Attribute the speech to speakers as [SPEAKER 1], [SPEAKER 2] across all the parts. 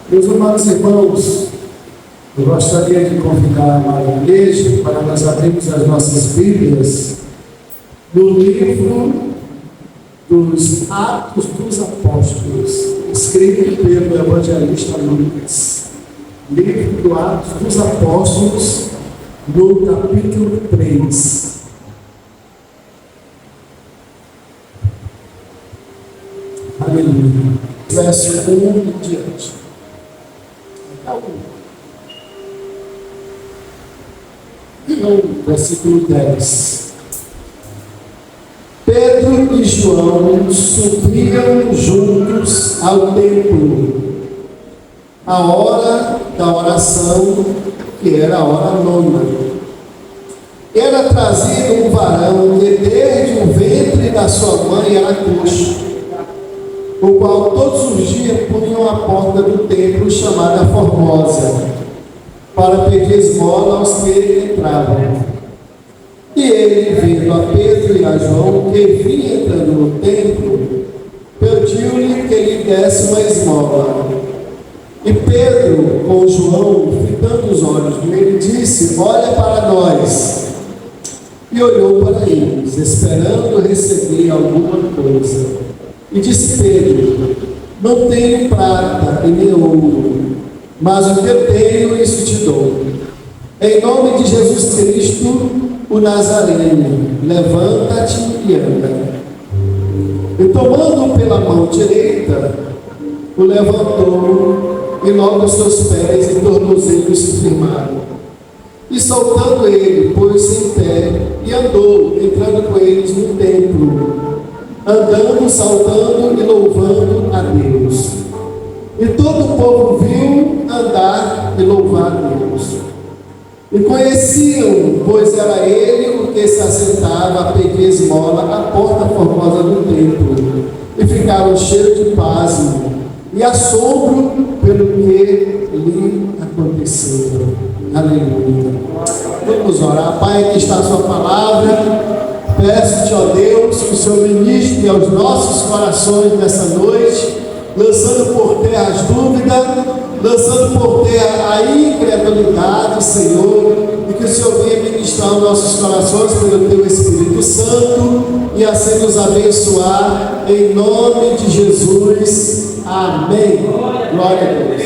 [SPEAKER 1] Meus amados irmãos, eu gostaria de convidar a amada igreja para nós abrirmos as nossas Bíblias no livro dos Atos dos Apóstolos, escrito pelo evangelista Lucas. Livro do Atos dos Apóstolos, no capítulo 3. Aleluia. Verso 1 em diante. Então, versículo 10. Pedro e João subiam juntos ao templo, a hora da oração, que era a hora nona. Era trazido um varão que desde o ventre da sua mãe era coxo, o qual todos os dias punham à porta do templo chamada Formosa, para pedir esmola aos que entravam. E ele, vendo a Pedro e a João, que vinha entrando no templo, pediu-lhe que lhe desse uma esmola. E Pedro, com João, fitando os olhos nele, disse: olha para nós. E olhou para eles, esperando receber alguma coisa. E disse Pedro: não tenho prata e nem ouro, mas o que eu tenho, isso te dou. Em nome de Jesus Cristo, o Nazareno, levanta-te e anda. E tomando-o pela mão direita, o levantou, e logo seus pés e tornozelos se firmaram. E soltando ele, pôs-se em pé, e andou, entrando com eles no templo, andando, saltando e louvando a Deus. E todo o povo viu andar e louvar a Deus. E conheciam, pois era ele o que se assentava a pedir esmola à porta formosa do templo. E ficaram cheios de pasmo e assombro pelo que lhe aconteceu. Aleluia. Vamos orar. Pai, aqui está a sua palavra. Peço-te, ó Deus, que o Senhor ministre aos nossos corações nessa noite, lançando por terra as dúvidas, lançando por terra a incredulidade, Senhor, e que o Senhor venha ministrar aos nossos corações pelo Teu Espírito Santo e assim nos abençoar, em nome de Jesus. Amém. Glória a Deus.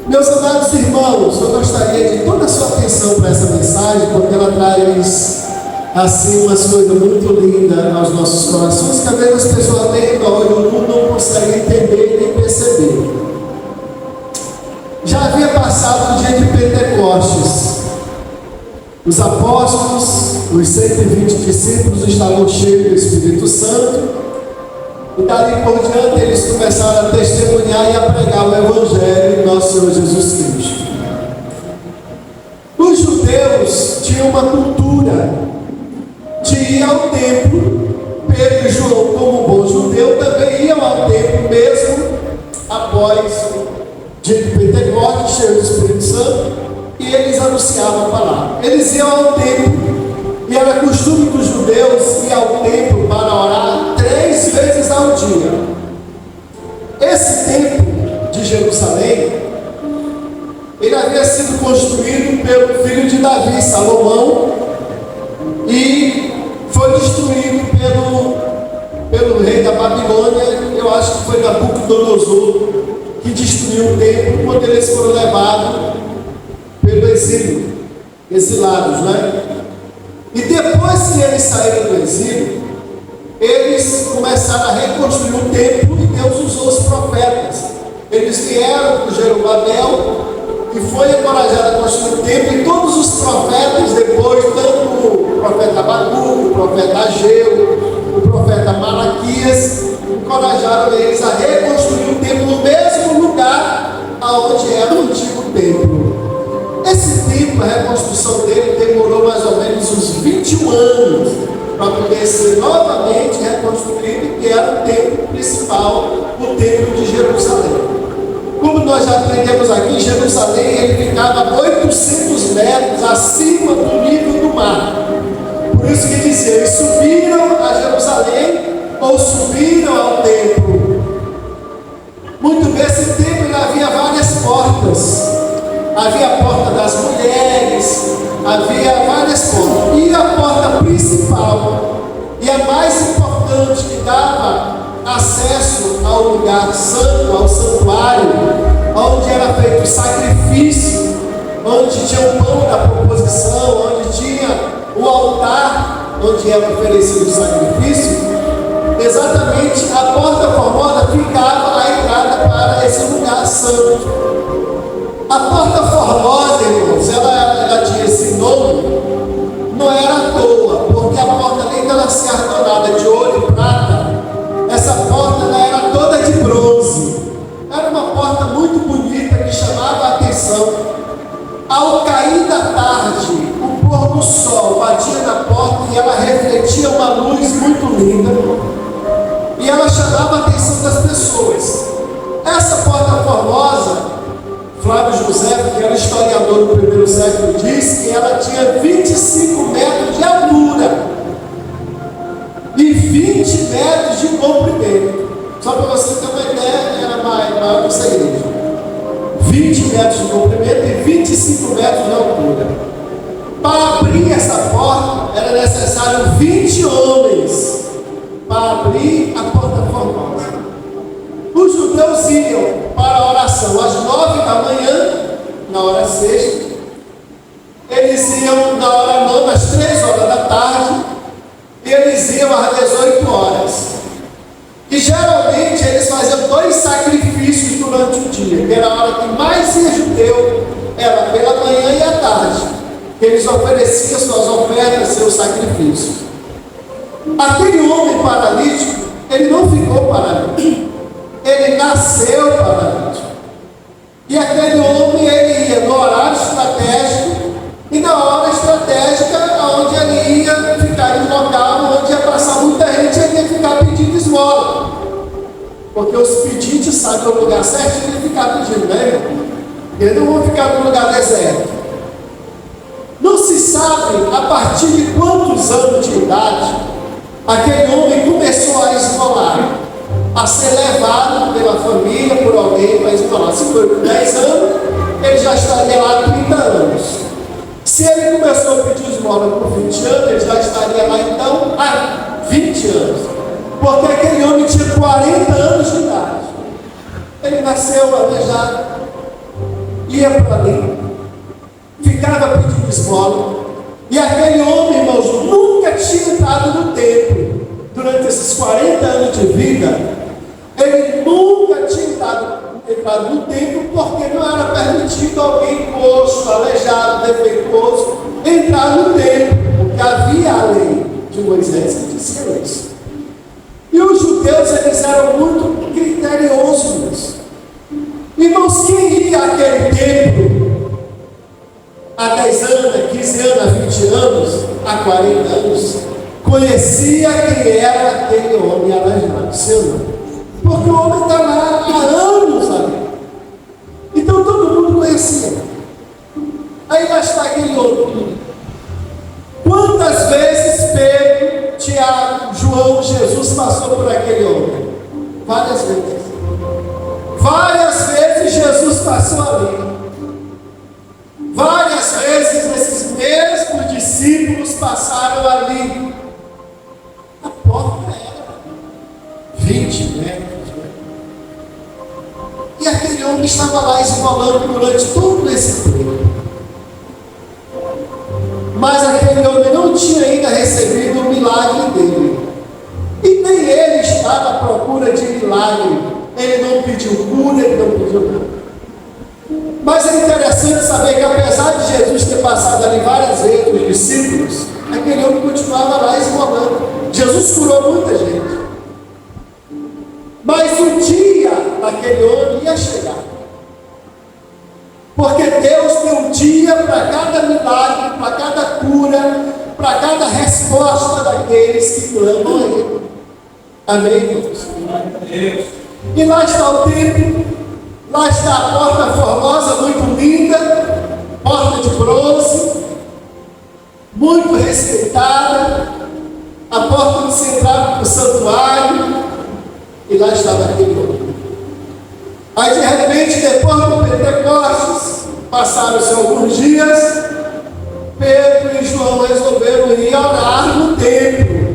[SPEAKER 1] Meus amados irmãos, eu gostaria de toda a sua atenção para essa mensagem, porque ela traz assim umas coisas muito lindas aos nossos corações, que às vezes as pessoas nem não conseguem entender nem perceber. Já havia passado o dia de Pentecostes. Os apóstolos, os 120 discípulos estavam cheios do Espírito Santo, e dali por diante eles começaram a testemunhar e a pregar o Evangelho de nosso Senhor Jesus Cristo. Os judeus tinham uma cultura de ir ao templo. Pedro e João, como bom judeu, também iam ao templo mesmo após o dia de Pentecostes, cheio do Espírito Santo, e eles anunciavam a palavra. Eles iam ao templo, e era costume dos judeus ir ao templo para orar 3 vezes ao dia. Esse templo de Jerusalém, ele havia sido construído pelo filho de Davi, Salomão, e destruído pelo rei da Babilônia. Eu acho que foi Nabucodonosor que destruiu o templo quando eles foram levados pelo exílio, exilados, né? E depois que eles saíram do exílio, eles começaram a reconstruir o templo e Deus usou os profetas. Eles vieram para Jerubabel e foi encorajado a construir o templo, e todos os profetas depois, tanto o profeta Abacuque, o profeta Ageu, o profeta Malaquias, encorajaram eles a reconstruir o templo no mesmo lugar onde era o antigo templo. Esse templo, a reconstrução dele demorou mais ou menos uns 21 anos para poder ser novamente reconstruído, que era o templo principal, o templo de Jerusalém. Como nós já aprendemos aqui, Jerusalém ele ficava a 800 metros acima do nível do mar. Por isso que dizia, eles subiram a Jerusalém ou subiram ao templo. Muito bem, esse templo havia várias portas. Havia a porta das mulheres, havia várias portas. E a porta principal, e a mais importante, que dava acesso ao lugar santo, ao santuário, onde era feito o sacrifício, onde tinha o pão da proposição, onde tinha o altar, onde era oferecido o sacrifício. Exatamente, a porta formosa ficava a entrada para esse lugar santo. A porta formosa, irmãos, ela tinha esse nome, não era à toa, porque a porta, além dela ser adornada de ouro e prata, essa porta ela era toda de bronze. Era uma porta muito bonita que chamava a atenção. Ao cair da tarde, o pôr do sol batia na porta e ela refletia uma luz muito linda, e ela chamava a atenção das pessoas. Essa porta formosa, Flávio José, que era historiador do primeiro século, diz que ela tinha 25 metros de altura e 20 metros de comprimento. Só para você ter uma ideia, era maior que essa igreja. 20 metros de comprimento e 25 metros de altura. Para abrir essa porta, era necessário 20 homens para abrir a porta formosa. Os judeus iam para a oração às 9 da manhã, na hora sexta. Eles iam na hora nona, às 3 horas da tarde. E eles iam às 18 horas. E geralmente eles faziam 2 sacrifícios durante o dia, que era a hora que mais ia judeu, era pela manhã e à tarde, que eles ofereciam suas ofertas, seus sacrifícios. Aquele homem paralítico, ele não ficou paralítico, ele nasceu paralítico. E aquele homem, ele ia no horário estratégico, e na hora estratégica, onde ele ia ficar em local, onde ia passar muita gente, ele ia ficar pedindo esmola. Porque os pedintes sabem o lugar certinho de ficar pedindo, né, irmão? Eles não vão ficar no lugar deserto. Não se sabe a partir de quantos anos de idade aquele homem começou a esmolar, a ser levado pela família, por alguém para esmolar. Se foi por 10 anos, ele já estaria lá há 30 anos. Se ele começou a pedir esmola por 20 anos, ele já estaria lá então há 20 anos. Porque aquele homem tinha 40 anos de idade. Ele nasceu aleijado, ia para ali, ficava pedindo esmola. E aquele homem, irmãos, nunca tinha entrado no templo. Durante esses 40 anos de vida, ele nunca tinha entrado no templo, porque não era permitido alguém coxo, aleijado, defeituoso, entrar no templo, porque havia a lei de Moisés que dizia isso. E os judeus, eles eram muito criteriosos. Irmãos, quem ia àquele templo há 10 anos, há 15 anos, há 20 anos, há 40 anos, conhecia quem era aquele homem aleijado, seu não? Porque o homem está lá há anos ali. Então todo mundo conhecia. Aí lá está aquele homem. Quantas vezes Pedro, Tiago, João, Jesus passou por aquele homem? Várias vezes. Várias vezes Jesus passou ali. Várias vezes esses mesmos discípulos passaram ali. 20 metros. Né? E aquele homem estava lá esmolando durante todo esse tempo. Mas aquele homem não tinha ainda recebido o milagre dele. E nem ele estava à procura de milagre. Ele não pediu cura, ele não pediu nada. Mas é interessante saber que apesar de Jesus ter passado ali várias vezes os discípulos, aquele homem continuava lá esmolando. Jesus curou muita gente. Mas o dia daquele homem ia chegar. Porque Deus tem um dia para cada milagre, para cada cura, para cada resposta daqueles que clamam a Ele. Amém, irmãos? E lá está o templo, lá está a porta formosa, muito linda, porta de bronze, muito respeitada, a porta onde se entrava para o santuário, e lá estava aquele homem. Aí de repente, depois do Pentecostes, passaram-se alguns dias, Pedro e João resolveram ir orar no templo.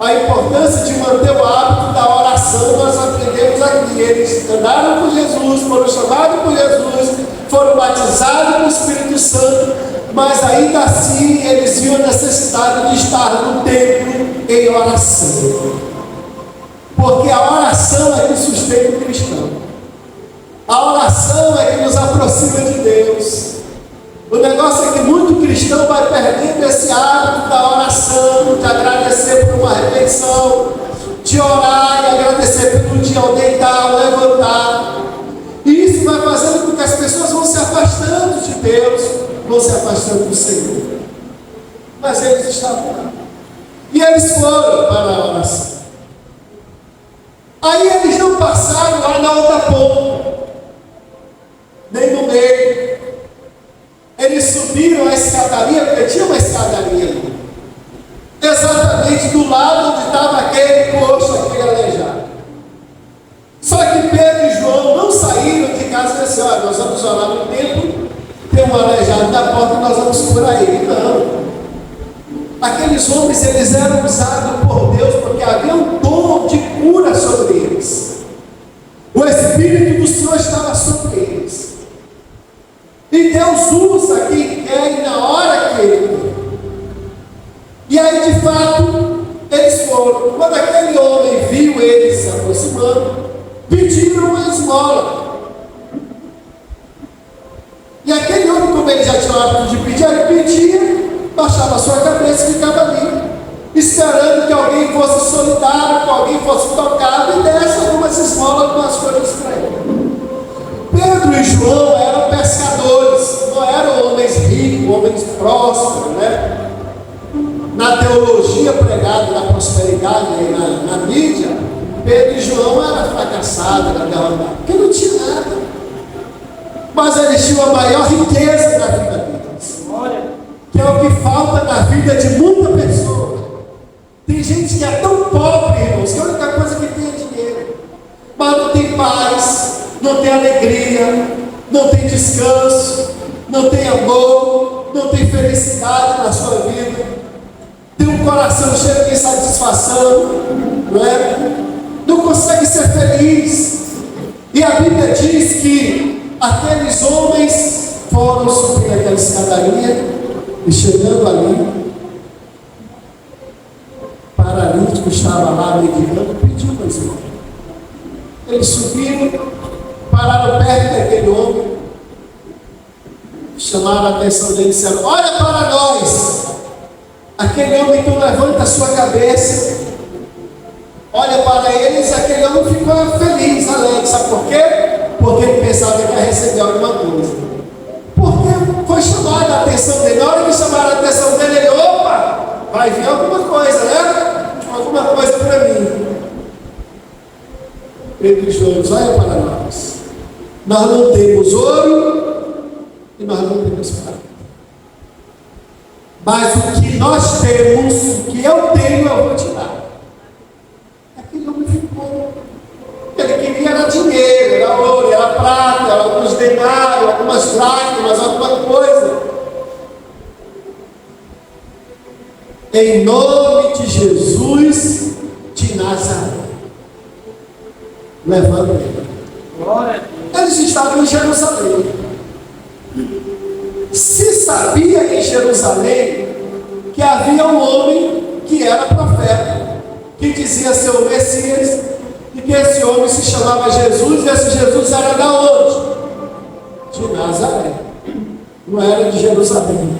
[SPEAKER 1] A importância de manter o hábito da oração nós aprendemos aqui. Eles andaram com Jesus, foram chamados por Jesus, foram batizados com o Espírito Santo, mas ainda assim eles viam a necessidade de estar no templo em oração. Porque a oração é que sustenta o cristão. A oração é que nos aproxima de Deus. O negócio é que muito cristão vai perdendo esse hábito da oração, de agradecer por uma refeição, de orar e agradecer pelo dia ao deitar, ao levantar. E isso vai fazendo com que as pessoas vão se afastando de Deus, vão se afastando do Senhor. Mas eles estavam lá. E eles foram para a oração. Aí eles não passaram lá na outra ponta, nem no meio. Eles subiram a escadaria, porque tinha uma escadaria ali, exatamente do lado onde estava aquele coxo, aquele aleijado. Só que Pedro e João não saíram de casa e disseram: olha, nós vamos orar no templo, tem um aleijado na porta e nós vamos curar ele. Não. Aqueles homens, eles eram usados por Deus porque havia um dom de cura sobre eles. O Espírito do Senhor estava sobre eles. E Deus usa quem quer e na hora que Ele quer. E aí, de fato, eles foram. Quando aquele homem viu eles se aproximando, pediram uma esmola. E aquele homem, como ele já tinha o hábito de pedir, ele pedia, baixava a sua cabeça e ficava ali, esperando que alguém fosse solidário, que alguém fosse tocado e desse algumas esmolas, algumas coisas para ele. Pedro e João eram pescadores, não eram homens ricos, homens prósperos, né? Na teologia pregada da prosperidade, na mídia, Pedro e João eram fracassados, eram derrotados, porque não tinha nada. Mas eles tinham a maior riqueza da vida deles, que é o que falta na vida de muita pessoa. Tem gente que é tão pobre, irmãos, que a única coisa que tem é dinheiro, mas não tem paz, não tem alegria, não tem descanso, não tem amor, não tem felicidade na sua vida, tem um coração cheio de insatisfação, não é? Não consegue ser feliz. E a Bíblia diz que aqueles homens foram subir aquela escadaria e chegando ali, paralítico estava lá meditando, pediu uma esmola. Eles subiram, pararam perto daquele homem, chamaram a atenção dele e disseram: olha para nós. Aquele homem então levanta a sua cabeça, olha para eles. Aquele homem ficou feliz, alegre. Sabe por quê? Porque ele pensava que ia receber alguma coisa. Porque foi chamada a atenção dele. Na hora que chamaram a atenção dele, ele: opa, vai vir alguma coisa, né? Alguma coisa para mim. Pedro e João: olha para nós. Nós não temos ouro e nós não temos prata, mas o que nós temos, o que eu tenho, eu vou te dar. Aquele homem ficou. Ele queria era dinheiro, era ouro, era prata, era alguns denários, algumas dracmas, alguma coisa. Em nome de Jesus de Nazaré. levando ele. Eles estavam em Jerusalém. Se sabia em Jerusalém que havia um homem que era profeta, que dizia ser o Messias, e que esse homem se chamava Jesus, e esse Jesus era da onde? De Nazaré. Não era de Jerusalém.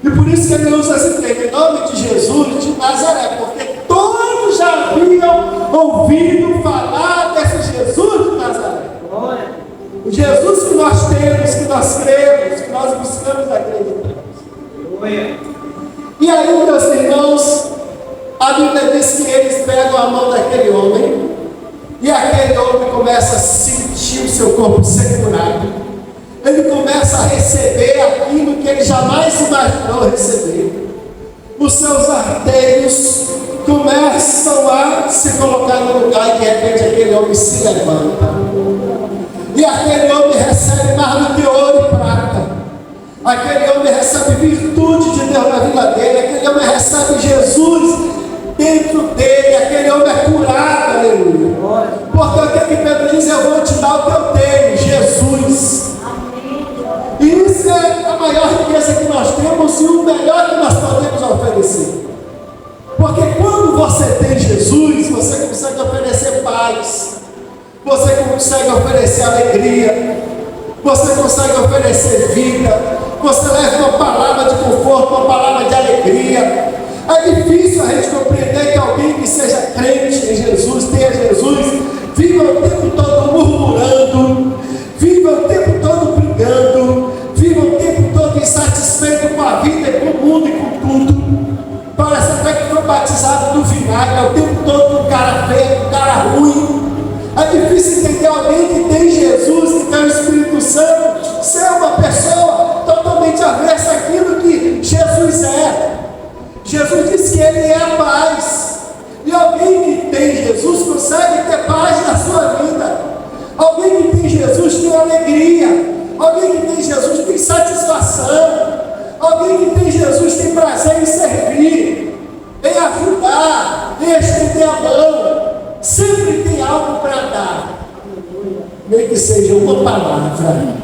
[SPEAKER 1] E por isso que ele usa esse termo, em nome de Jesus de Nazaré, porque todos já haviam ouvido falar desse Jesus de Nazaré. O Jesus que nós temos, que nós cremos, que nós buscamos acreditar. E aí, meus irmãos, a Bíblia diz que eles pegam a mão daquele homem, e aquele homem começa a sentir o seu corpo ser curado. Ele começa a receber aquilo que ele jamais imaginou receber. Os seus artérios começam a se colocar no lugar, e de repente aquele homem se levanta. E aquele homem recebe mais do que ouro e prata. Aquele homem recebe virtude de Deus na vida dele. Aquele homem recebe Jesus dentro dele. Aquele homem é curado, aleluia. Porque o que Pedro diz? Eu vou te dar o que eu tenho, Jesus. E isso é a maior riqueza que nós temos e o melhor que nós podemos oferecer. Porque quando você tem Jesus, você consegue oferecer paz, você consegue oferecer alegria, você consegue oferecer vida, você leva uma palavra de conforto, uma palavra de alegria. É difícil a gente compreender que alguém que seja crente em Jesus, tenha Jesus, viva o tempo todo murmurando, viva o tempo todo brigando, viva o tempo todo insatisfeito com a vida, com o mundo e com tudo. Parece até que foi batizado no vinagre, o tempo todo um cara feio, um cara ruim. É difícil entender alguém que tem Jesus, que tem o Espírito Santo, ser uma pessoa totalmente avessa àquilo que Jesus é. Jesus disse que Ele é a paz. E alguém que tem Jesus consegue ter paz na sua vida. Alguém que tem Jesus tem alegria. Alguém que tem Jesus tem satisfação. Alguém que tem Jesus tem prazer em servir, em ajudar, em estender a mão. Sempre tem algo para dar, nem que seja uma palavra,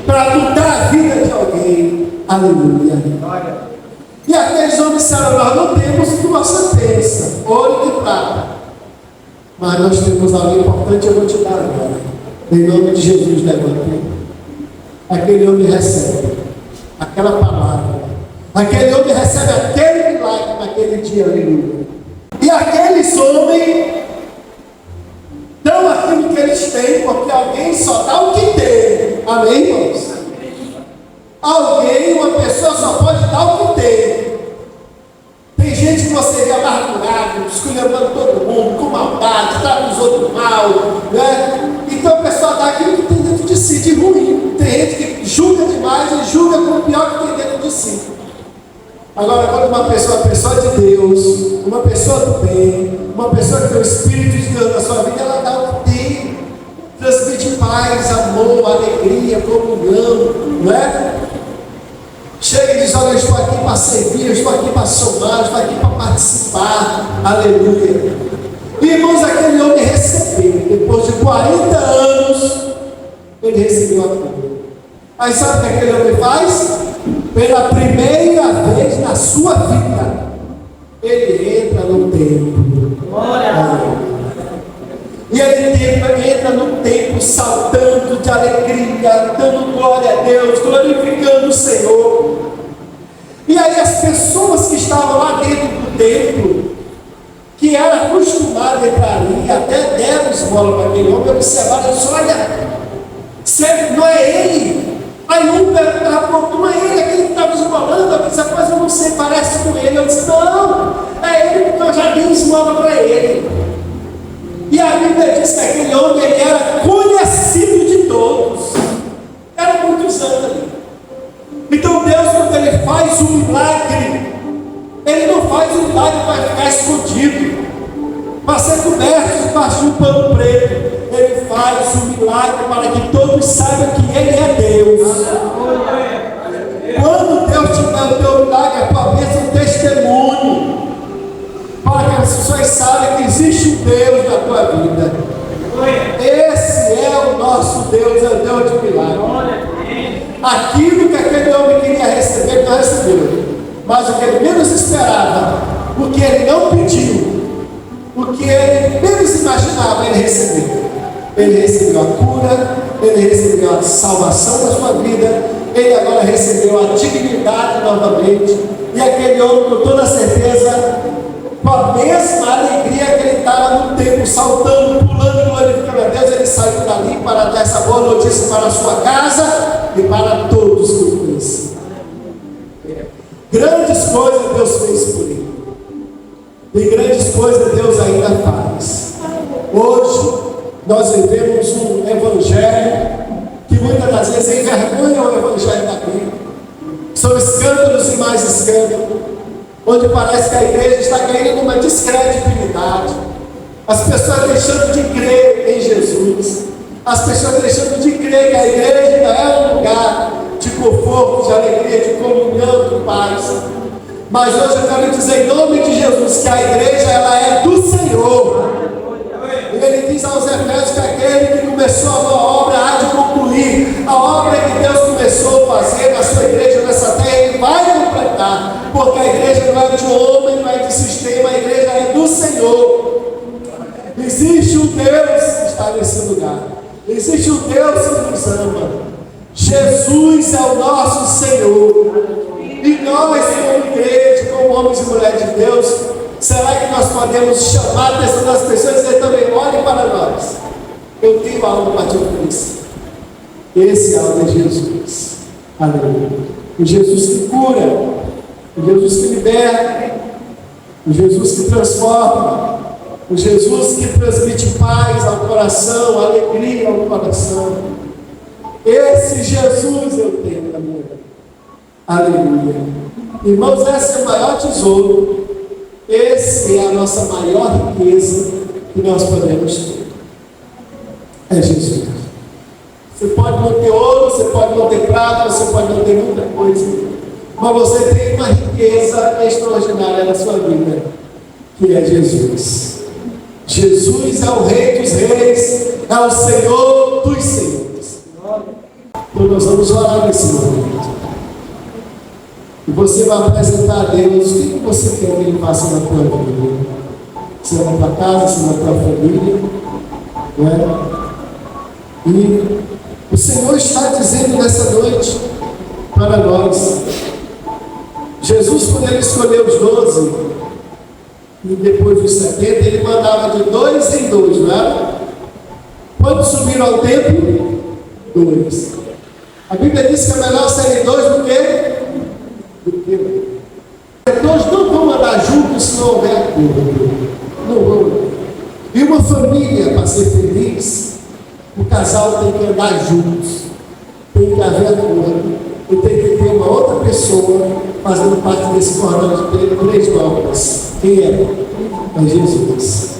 [SPEAKER 1] para mudar a vida de alguém. Aleluia. E aqueles homens disseram: nós não temos o que você pensa, ouro e prata, mas nós temos algo importante, eu vou te dar agora. Em nome de Jesus, levante. Aquele homem recebe aquela palavra, aquele homem recebe aquele milagre naquele dia. Aleluia. E aqueles homens dão aquilo que eles têm, porque alguém só dá o que tem. Amém, irmãos? Alguém, uma pessoa só pode dar o que tem. Tem gente que você vê amargurado, esculhambando todo mundo, com maldade, trata os outros mal, né? Então a pessoa dá aquilo que tem dentro de si, de ruim. Tem gente que julga demais e julga com o pior que tem dentro de si. Agora, quando uma pessoa de Deus, uma pessoa do bem, uma pessoa que tem o Espírito de Deus na sua vida, ela dá o que tem, transmite paz, amor, alegria, comunhão, não é? Chega e diz: olha, eu estou aqui para servir, eu estou aqui para somar, eu estou aqui para participar, aleluia. E irmãos, aquele homem recebeu, depois de 40 anos, ele recebeu a cura. Aí sabe o que aquele homem faz? Pela primeira vez na sua vida, ele entra no templo. E ele entra no templo saltando de alegria, dando glória a Deus, glorificando o Senhor. E aí as pessoas que estavam lá dentro do templo, que eram acostumadas a entrar ali, até deram esmola para aquele homem, observaram e disseram: olha, não é ele. Aí um perguntou: não é ele, aquele que estava esmolando? Eu disse: rapaz, eu não sei, parece com ele. Eu disse: não, é ele, porque eu já dei esmola para ele. E a Bíblia diz que aquele homem ele era conhecido de todos. Era muitos anos ali. Então Deus, quando Ele faz um milagre, Ele não faz um milagre para ficar escondido, para ser coberto debaixo de um pano preto. Ele faz um milagre para que todos saibam que Ele é Deus. Quando Deus te dá o teu milagre, é para ver um testemunho, para que as pessoas saibam que existe um Deus na tua vida. Deus é Deus de milagre. Aquilo que aquele homem queria receber, ele não recebeu. Mas o que ele menos esperava, o que ele não pediu, o que ele menos imaginava, ele recebeu. Ele recebeu a cura, ele recebeu a salvação da sua vida, ele agora recebeu a dignidade novamente. E aquele homem, com toda certeza, com a mesma alegria que ele estava no templo, saltando, pulando, glorificando a Deus, ele saiu dali para dar essa boa notícia para a sua casa e para todos que o conheciam. Grandes coisas Deus fez por ele. E grandes coisas Deus ainda faz. Hoje, nós vivemos um evangelho que muitas das vezes envergonha o evangelho da Bíblia. São escândalos e mais escândalos, onde parece que a igreja está caindo numa descredibilidade. As pessoas deixando de crer em Jesus. As pessoas deixando de crer que a igreja é um lugar de conforto, de alegria, de comunhão, de paz. Mas hoje eu quero dizer em nome de Jesus que a igreja ela é do Senhor. Ele diz aos Efésios que aquele que começou a boa obra há de concluir. A obra que Deus começou a fazer na sua igreja nessa terra, Ele vai completar. Porque a igreja não é de homem, não é de sistema, a igreja é do Senhor. Existe um Deus que está nesse lugar. Existe um Deus que nos ama. Jesus é o nosso Senhor. E nós, como igreja, como homens e mulheres de Deus, será que nós podemos chamar a atenção das pessoas e dizer também, olhem para nós. Eu tenho algo para te oferecer. Esse algo é Jesus. Aleluia. O Jesus que cura, o Jesus que liberta, o Jesus que transforma, o Jesus que transmite paz ao coração, alegria ao coração. Esse Jesus eu tenho na minha vida. Aleluia. Irmãos, esse é o maior tesouro. Esse é a nossa maior riqueza que nós podemos ter. É Jesus. Você pode não ter ouro, você pode não ter prata, você pode não ter muita coisa, mas você tem uma riqueza extraordinária na sua vida, que é Jesus. Jesus é o Rei dos Reis, é o Senhor dos Senhores. Então nós vamos orar nesse momento. E você vai apresentar a Deus o que você quer que Ele faça na tua vida. Se é na tua casa, se é na tua família. Né? E o Senhor está dizendo nessa noite para nós. Jesus, quando Ele escolheu os 12, e depois dos 70, Ele mandava de 2 em 2, não é? Quando subiram ao templo, 2. A Bíblia diz que é melhor serem 2 do que? Nós não vamos andar juntos se não houver acordo. Não vamos. E uma família, para ser feliz, o casal tem que andar juntos. Tem que haver acordo. E tem que ter uma outra pessoa fazendo parte desse cordão de 3 voltas. Quem é? É Jesus.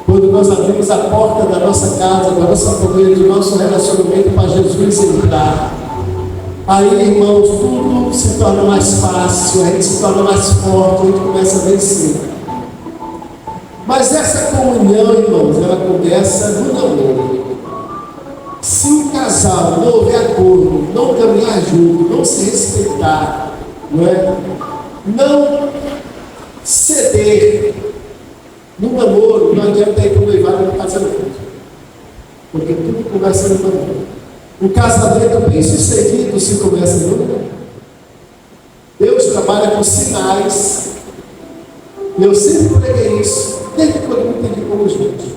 [SPEAKER 1] Quando nós abrimos a porta da nossa casa, da nossa família, do nosso relacionamento para Jesus entrar, aí, irmãos, tudo se torna mais fácil, a gente se torna mais forte, a gente começa a vencer. Mas essa comunhão, irmãos, ela começa no namoro. Se um casal não houver acordo, não caminhar junto, não se respeitar, não ceder no namoro, não adianta ir para o noivado no casamento. Porque tudo começa no namoro. Um casamento bem sucedido se começa no namoro. Deus trabalha com sinais. E eu sempre preguei isso, desde quando eu entendi como gente.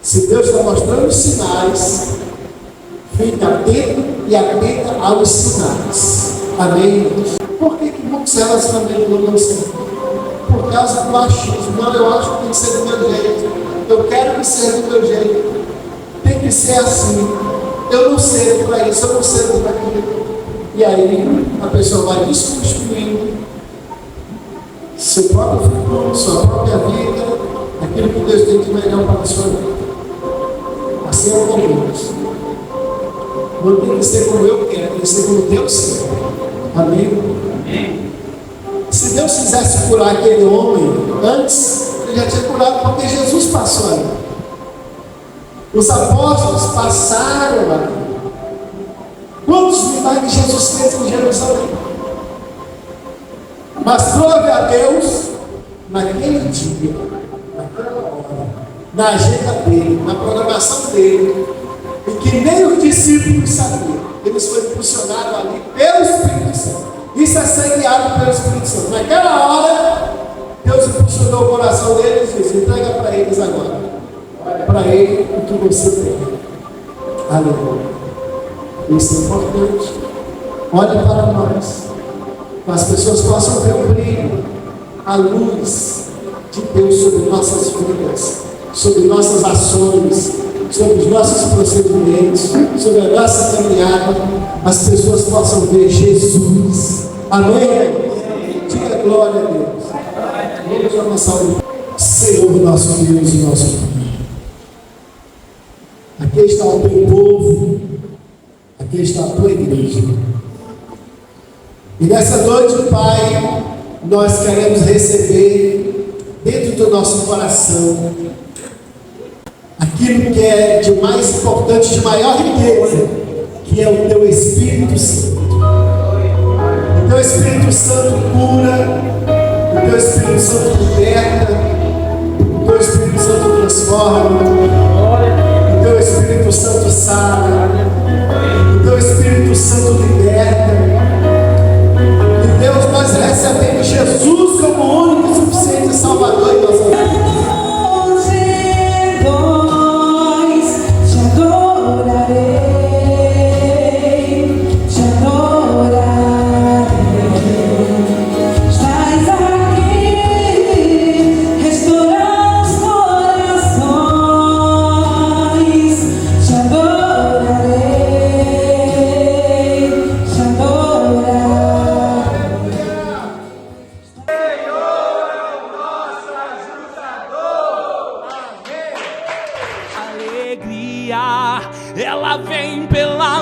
[SPEAKER 1] Se Deus está mostrando sinais, fica atento e atenta aos sinais. Amém? Por que muitos relacionamentos não dão certo? Por causa do machismo. Não, eu acho que tem que ser do meu jeito. Eu quero que seja do meu jeito. Tem que ser assim. Eu não sei para isso, eu não sei para aquilo. E aí a pessoa vai desconstruindo seu próprio futuro, sua própria vida, aquilo que Deus tem de melhor para a sua vida. Assim é o começo. Não tem que ser como eu quero, tem que ser como Deus quer. Amém? Se Deus quisesse curar aquele homem antes, Ele já tinha curado, porque Jesus passou ali. Os apóstolos passaram ali. Quantos milagres Jesus fez em Jerusalém? Mas glória a Deus, naquele dia, naquela hora, na agenda dele, na programação dele, e que nem os discípulos sabiam, eles foram impulsionados ali pelo Espírito Santo. Isso é ser guiado pelo Espírito Santo. Naquela hora, Deus impulsionou o coração deles e disse: entrega para eles agora. Para ele o que você tem. Aleluia. Isso é importante. Olha para nós. Para as pessoas possam ver o brilho, a luz de Deus sobre nossas vidas, sobre nossas ações, sobre os nossos procedimentos, sobre a nossa caminhada. As pessoas possam ver Jesus. Amém? Diga glória a Deus. Vamos a nossa oração. Senhor nosso Deus e nosso Pai. Aqui está o teu povo, aqui está a tua igreja. E nessa noite, Pai, nós queremos receber dentro do nosso coração aquilo que é de mais importante, de maior riqueza, que é o teu Espírito Santo. O teu Espírito Santo cura, o teu Espírito Santo liberta, o teu Espírito Santo transforma, o teu Espírito Santo sara, o teu Espírito Santo liberta. E Deus, nós recebemos Jesus como o único e suficiente Salvador em nossa vida.
[SPEAKER 2] Ela vem pela